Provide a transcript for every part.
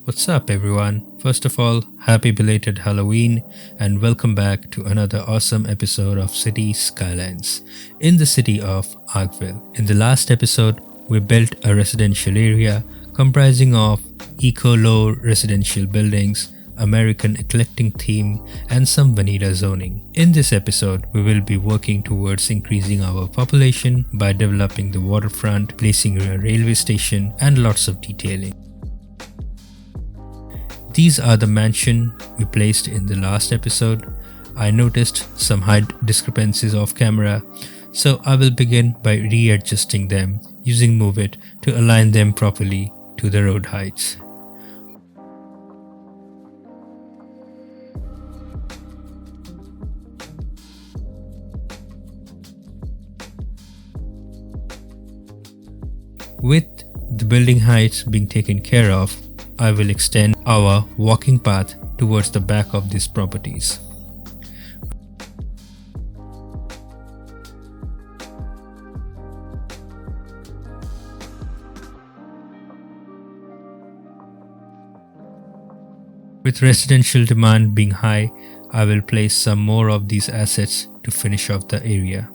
What's up, everyone? First of all, happy belated Halloween and welcome back to another awesome episode of City Skylines in the city of ARK VILLE. In the last episode, we built a residential area comprising of eco-low residential buildings, American eclectic theme, and some vanilla zoning. In this episode, we will be working towards increasing our population by developing the waterfront, placing a railway station, and lots of detailing. These are the mansion we placed in the last episode. I noticed some height discrepancies off camera, so I will begin by readjusting them using Move It to align them properly to the road heights. With the building heights being taken care of, I will extend our walking path towards the back of these properties. With residential demand being high, I will place some more of these assets to finish off the area.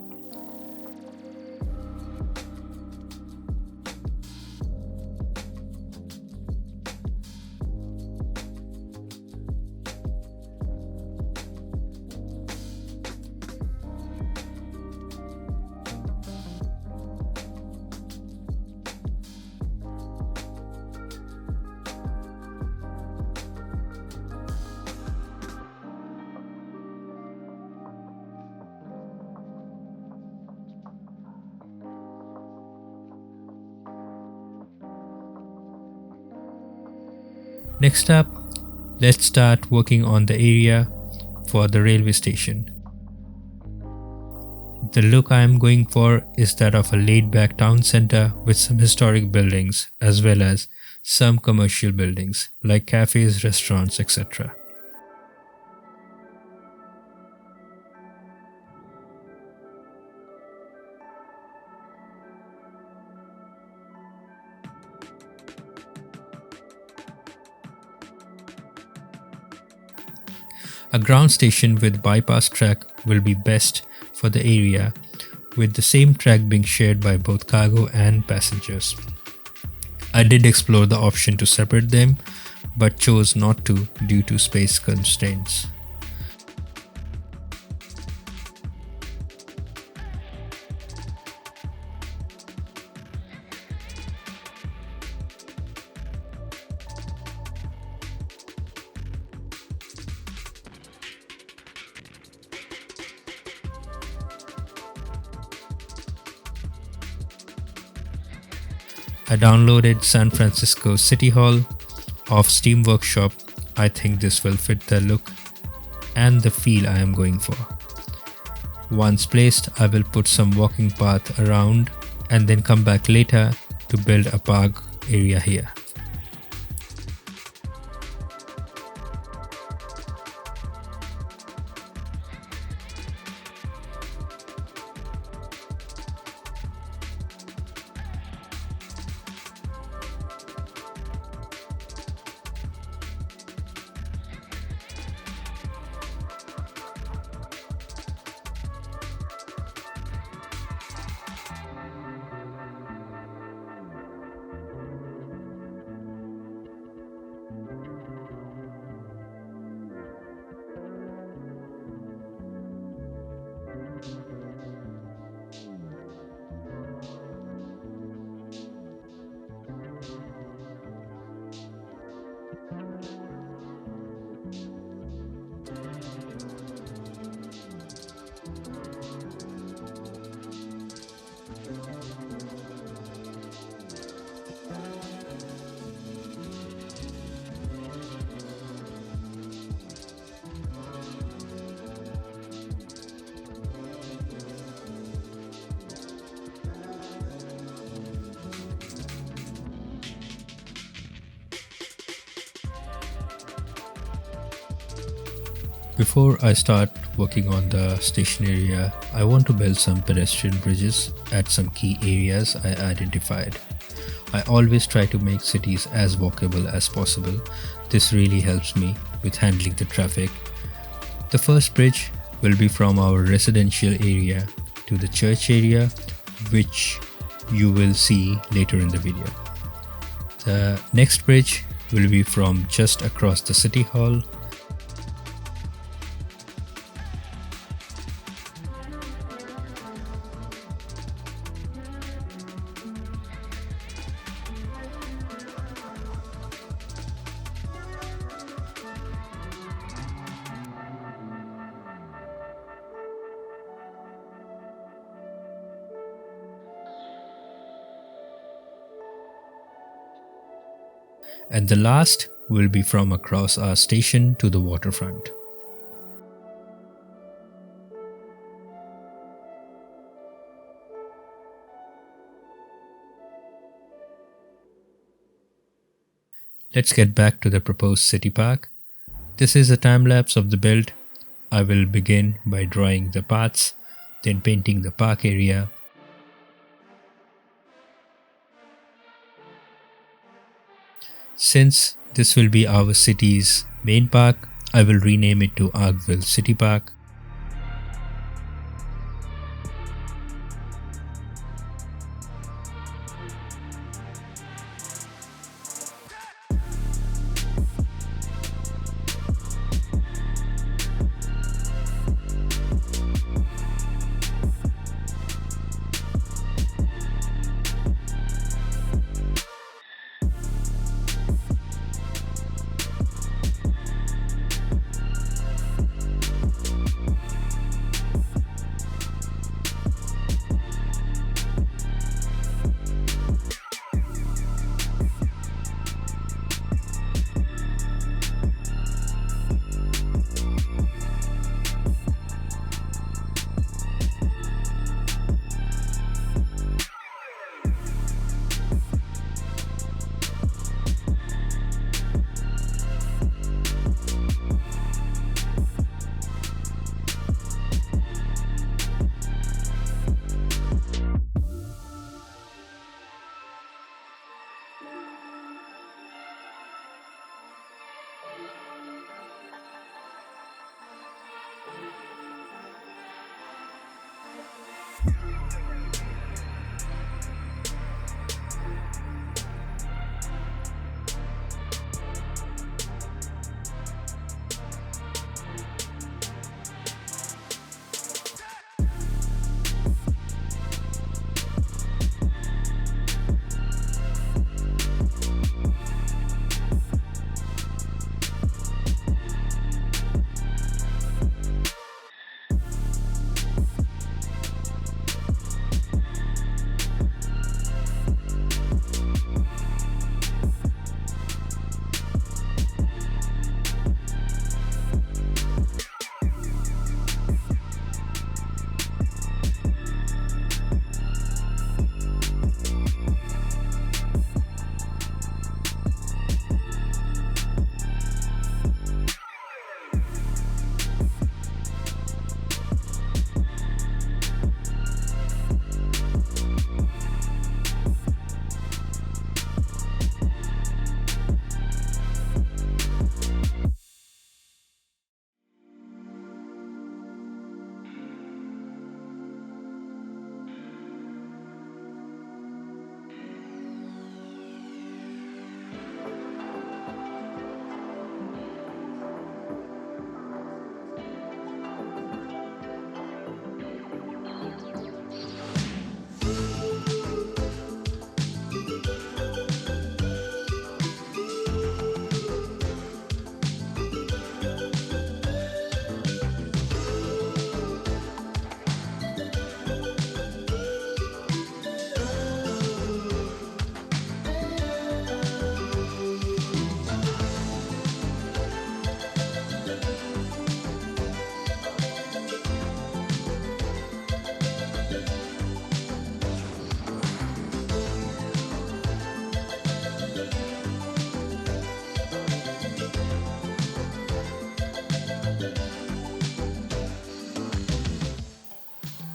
Next up, let's start working on the area for the railway station. The look I am going for is that of a laid-back town center with some historic buildings as well as some commercial buildings like cafes, restaurants, etc. A ground station with bypass track will be best for the area, with the same track being shared by both cargo and passengers. I did explore the option to separate them, but chose not to due to space constraints. I downloaded San Francisco City Hall of Steam Workshop. I think this will fit the look and the feel I am going for. Once placed, I will put some walking path around and then come back later to build a park area here. Before I start working on the station area, I want to build some pedestrian bridges at some key areas I identified. I always try to make cities as walkable as possible. This really helps me with handling the traffic. The first bridge will be from our residential area to the church area, which you will see later in the video. The next bridge will be from just across the city hall. And the last will be from across our station to the waterfront. Let's get back to the proposed city park. This is a time lapse of the build. I will begin by drawing the paths, then painting the park area. Since this will be our city's main park, I will rename it to ARK VILLE City Park.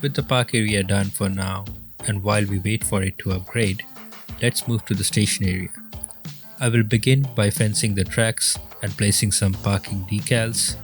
With the park area done for now, and while we wait for it to upgrade, let's move to the station area. I will begin by fencing the tracks and placing some parking decals.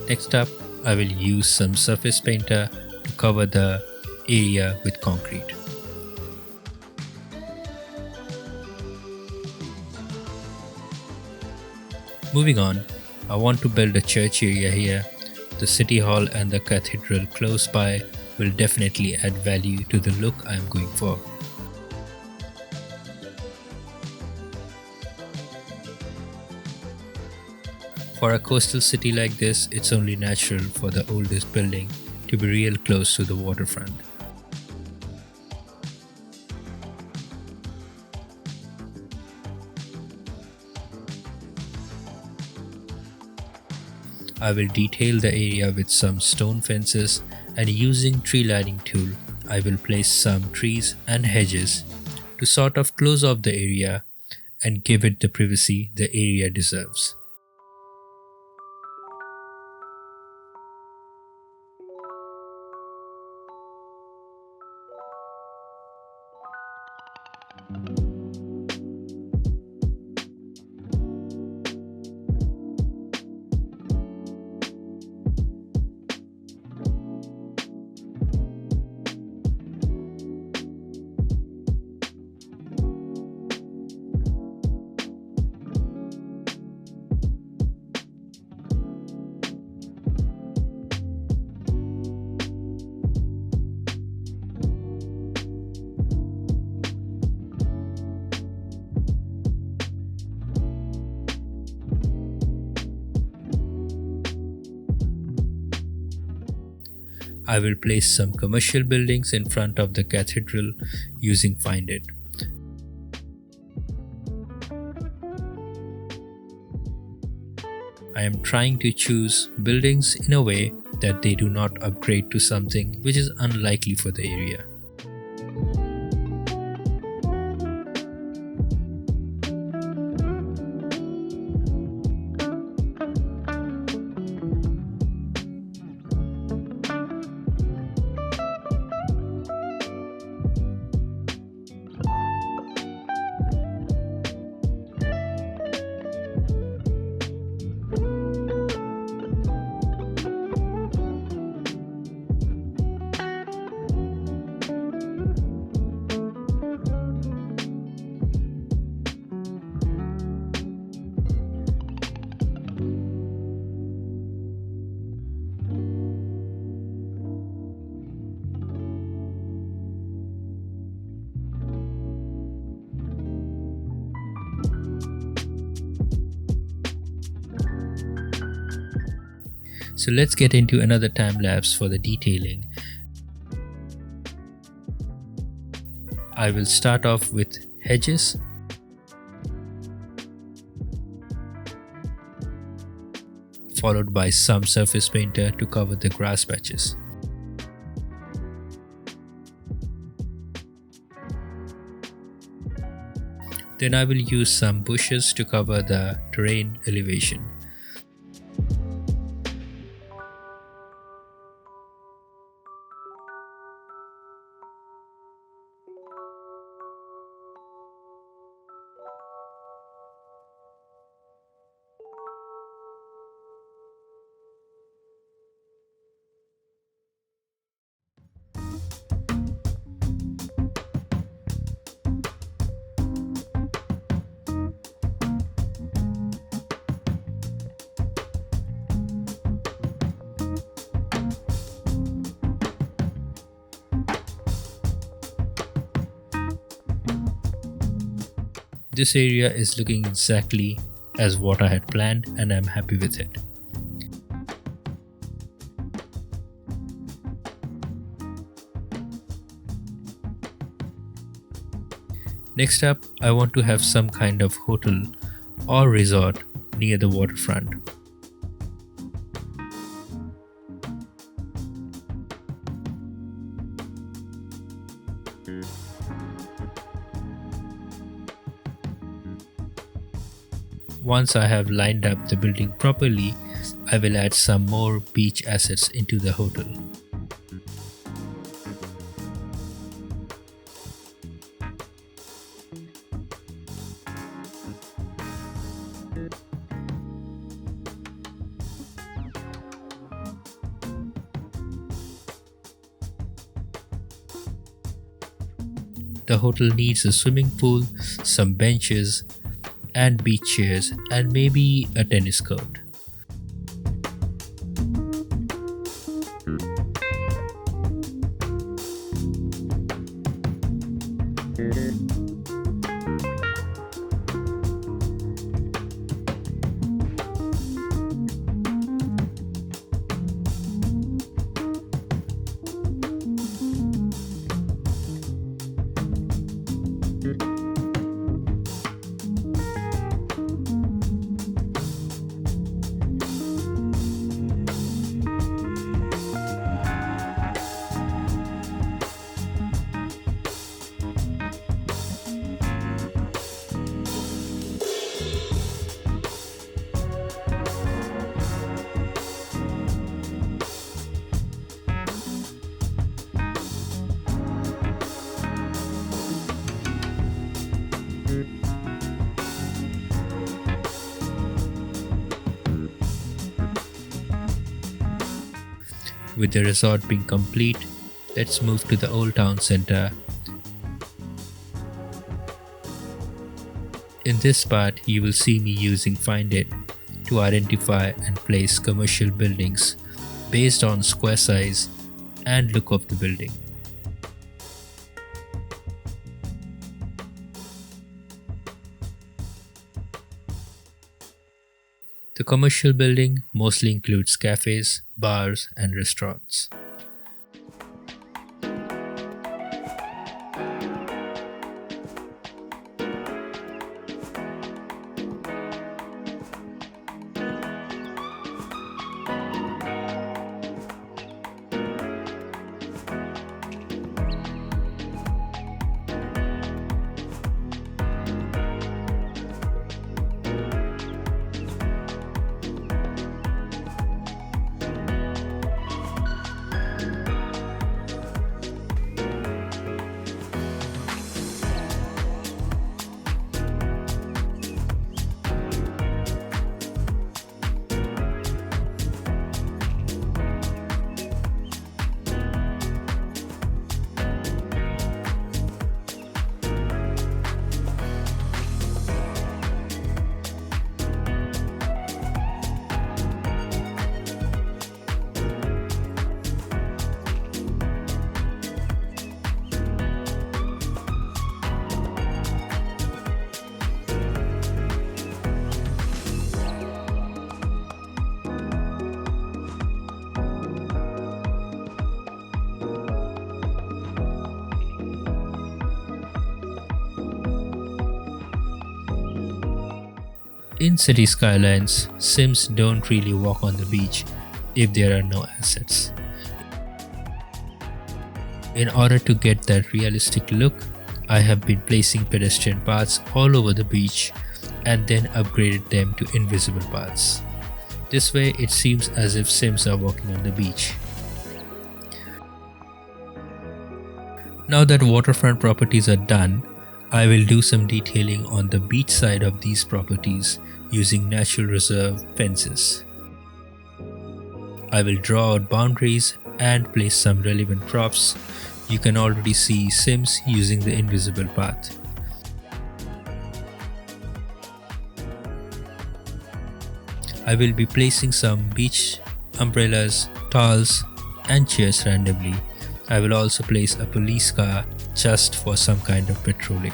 Next up, I will use some surface painter to cover the area with concrete. Moving on, I want to build a church area here. The city hall and the cathedral close by will definitely add value to the look I am going for. For a coastal city like this, it's only natural for the oldest building to be real close to the waterfront. I will detail the area with some stone fences, and using tree lighting tool, I will place some trees and hedges to sort of close off the area and give it the privacy the area deserves. I will place some commercial buildings in front of the cathedral using Find It. I am trying to choose buildings in a way that they do not upgrade to something which is unlikely for the area. So let's get into another time lapse for the detailing. I will start off with hedges. Followed by some surface painter to cover the grass patches. Then I will use some bushes to cover the terrain elevation. This area is looking exactly as what I had planned and I'm happy with it. Next up, I want to have some kind of hotel or resort near the waterfront. Once I have lined up the building properly, I will add some more beach assets into the hotel. The hotel needs a swimming pool, some benches, and beach chairs, and maybe a tennis court. With the resort being complete, let's move to the old town center. In this part, you will see me using Find It to identify and place commercial buildings based on square size and look of the building. The commercial building mostly includes cafes, bars, and restaurants. In city skylines, Sims don't really walk on the beach if there are no assets. In order to get that realistic look, I have been placing pedestrian paths all over the beach and then upgraded them to invisible paths. This way it seems as if Sims are walking on the beach. Now that waterfront properties are done, I will do some detailing on the beach side of these properties using natural reserve fences. I will draw out boundaries and place some relevant props. You can already see Sims using the invisible path. I will be placing some beach umbrellas, towels, and chairs randomly. I will also place a police car just for some kind of patrolling.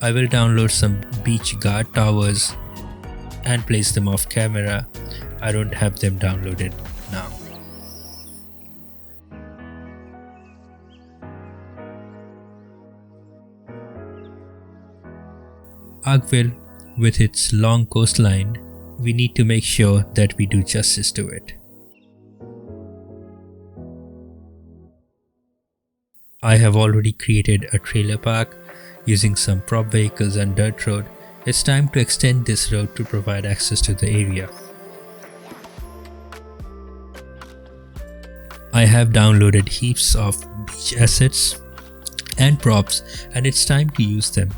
I will download some beach guard towers and place them off camera. I don't have them downloaded now. ARK VILLE, with its long coastline, we need to make sure that we do justice to it. I have already created a trailer park using some prop vehicles and dirt road. It's time to extend this road to provide access to the area. I have downloaded heaps of beach assets and props, and it's time to use them.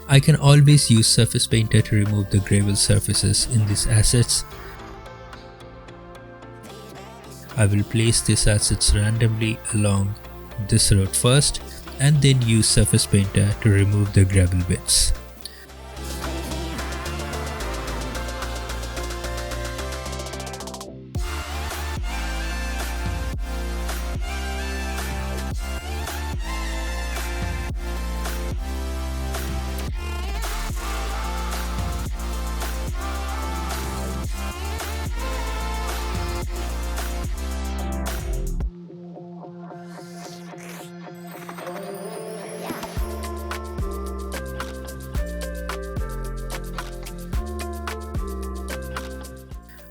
I can always use Surface Painter to remove the gravel surfaces in these assets. I will place these assets randomly along this road first and then use Surface Painter to remove the gravel bits.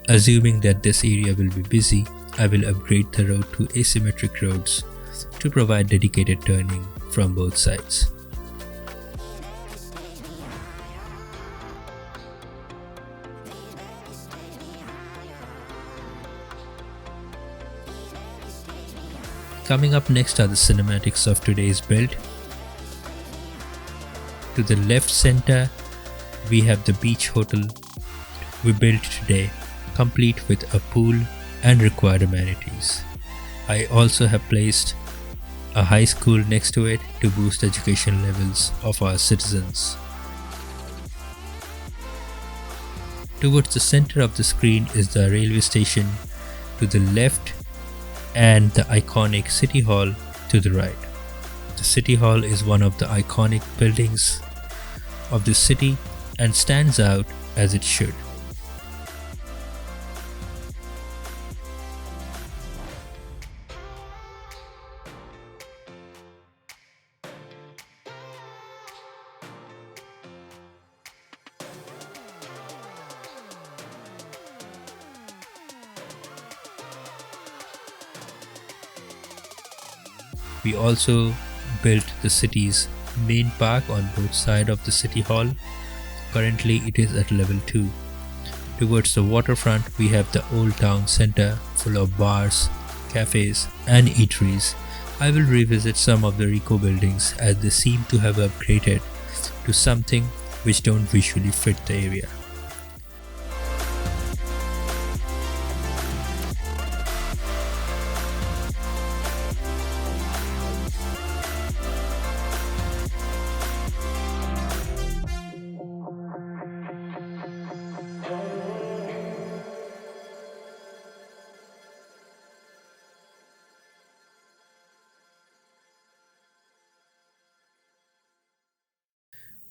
Assuming that this area will be busy, I will upgrade the road to asymmetric roads to provide dedicated turning from both sides. Coming up next are the cinematics of today's build. To the left center, we have the beach hotel we built today, complete with a pool and required amenities. I also have placed a high school next to it to boost education levels of our citizens. Towards the center of the screen is the railway station to the left and the iconic City Hall to the right. The City Hall is one of the iconic buildings of the city and stands out as it should. We also built the city's main park on both sides of the City Hall. Currently it is at level 2. Towards the waterfront we have the old town center full of bars, cafes and eateries. I will revisit some of the Rico buildings as they seem to have upgraded to something which don't visually fit the area.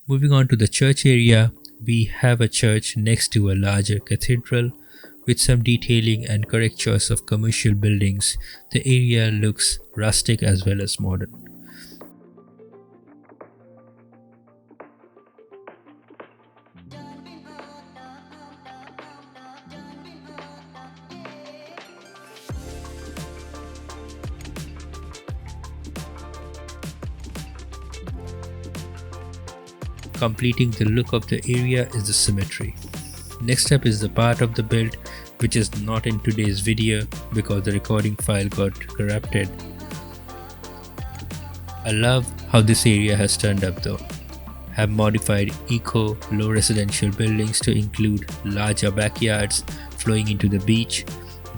Moving on to the church area, we have a church next to a larger cathedral with some detailing and correct choice of commercial buildings. The area looks rustic as well as modern. Completing the look of the area is the symmetry. Next up is the part of the build which is not in today's video because the recording file got corrupted. I love how this area has turned up though. Have modified eco low residential buildings to include larger backyards flowing into the beach.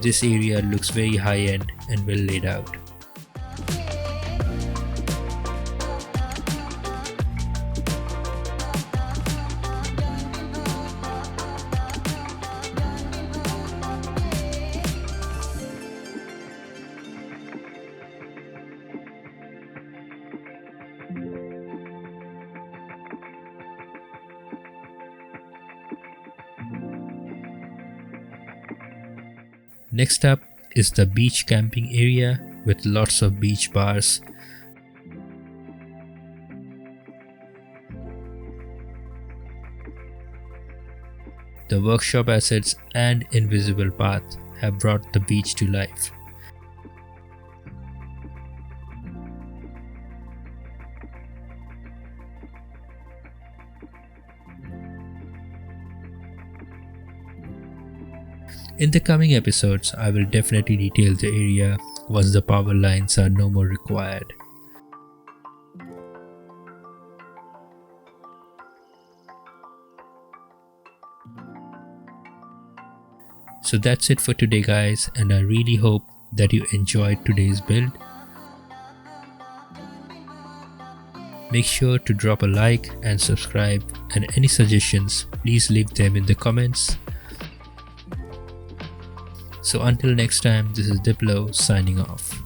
This area looks very high end and well laid out. Next up is the beach camping area with lots of beach bars. The workshop assets and invisible path have brought the beach to life. In the coming episodes, I will definitely detail the area once the power lines are no more required. So that's it for today guys, and I really hope that you enjoyed today's build. Make sure to drop a like and subscribe, and any suggestions, please leave them in the comments. So until next time, this is Diplo signing off.